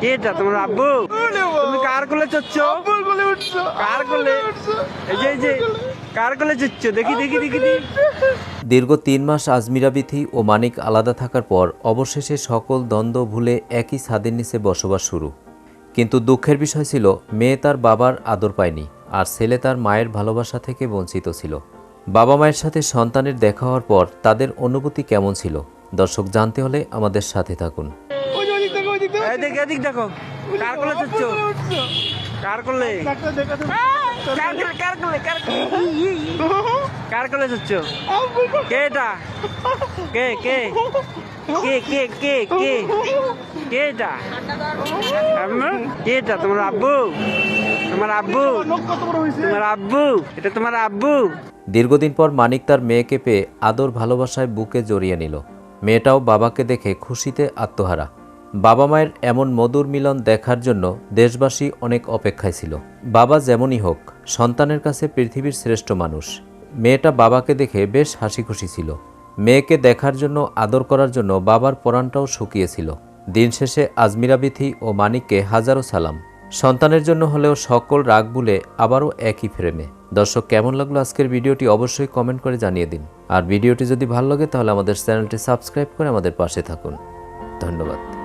এটা তোমার আব্বু? তুমি কার কোলে চড়ছ? কার কোলে? এই যে কার কোলে চড়ছ? দেখি দেখি দেখি। দীর্ঘ ৩ মাস আজমিরা বিথি ও মানিক আলাদা থাকার পর অবশেষে সকল দ্বন্দ্ব ভুলে একই ছাদের নিচে বসবাস শুরু। কিন্তু দুঃখের বিষয় ছিল, মেয়ে তার বাবার আদর পায়নি, আর ছেলে তার মায়ের ভালোবাসা থেকে বঞ্চিত ছিল। বাবা মায়ের সাথে সন্তানের দেখা হওয়ার পর তাদের অনুভূতি কেমন ছিল, দর্শক জানতে হলে আমাদের সাথে থাকুন। এদিক দেখো, কার কোলে চড়ছ? কার কোলে? কার কোলে চড়ছ? কে এটা? কে কে কে কে কে কে কে এটা? কে এটা? তোমার আব্বু? তোমার আব্বু? তোমার আব্বু? এটা তোমার আব্বু? দীর্ঘদিন পর মানিক তার মেয়েকে পেয়ে আদর ভালোবাসায় বুকে জড়িয়ে নিল। মেয়েটাও বাবাকে দেখে খুশিতে আত্মহারা। বাবা মায়ের এমন মধুর মিলন দেখার জন্য দেশবাসী অনেক অপেক্ষায় ছিল। বাবা যেমনই হোক, সন্তানের কাছে পৃথিবীর শ্রেষ্ঠ মানুষ। মেয়েটা বাবাকে দেখে বেশ হাসি খুশি ছিল। মেয়েকে দেখার জন্য, আদর করার জন্য বাবার পরাণটাও শুকিয়েছিল। দিন শেষে আজমিরা বিথি ও মানিককে হাজারো সালাম। সন্তানের জন্য হলেও সকল রাগ ভুলে আবারও একই ফ্রেমে। দর্শক, কেমন লাগলো আজকের ভিডিওটি অবশ্যই কমেন্ট করে জানিয়ে দিন। আর ভিডিওটি যদি ভালো লাগে তাহলে আমাদের চ্যানেলটি সাবস্ক্রাইব করে আমাদের পাশে থাকুন। ধন্যবাদ।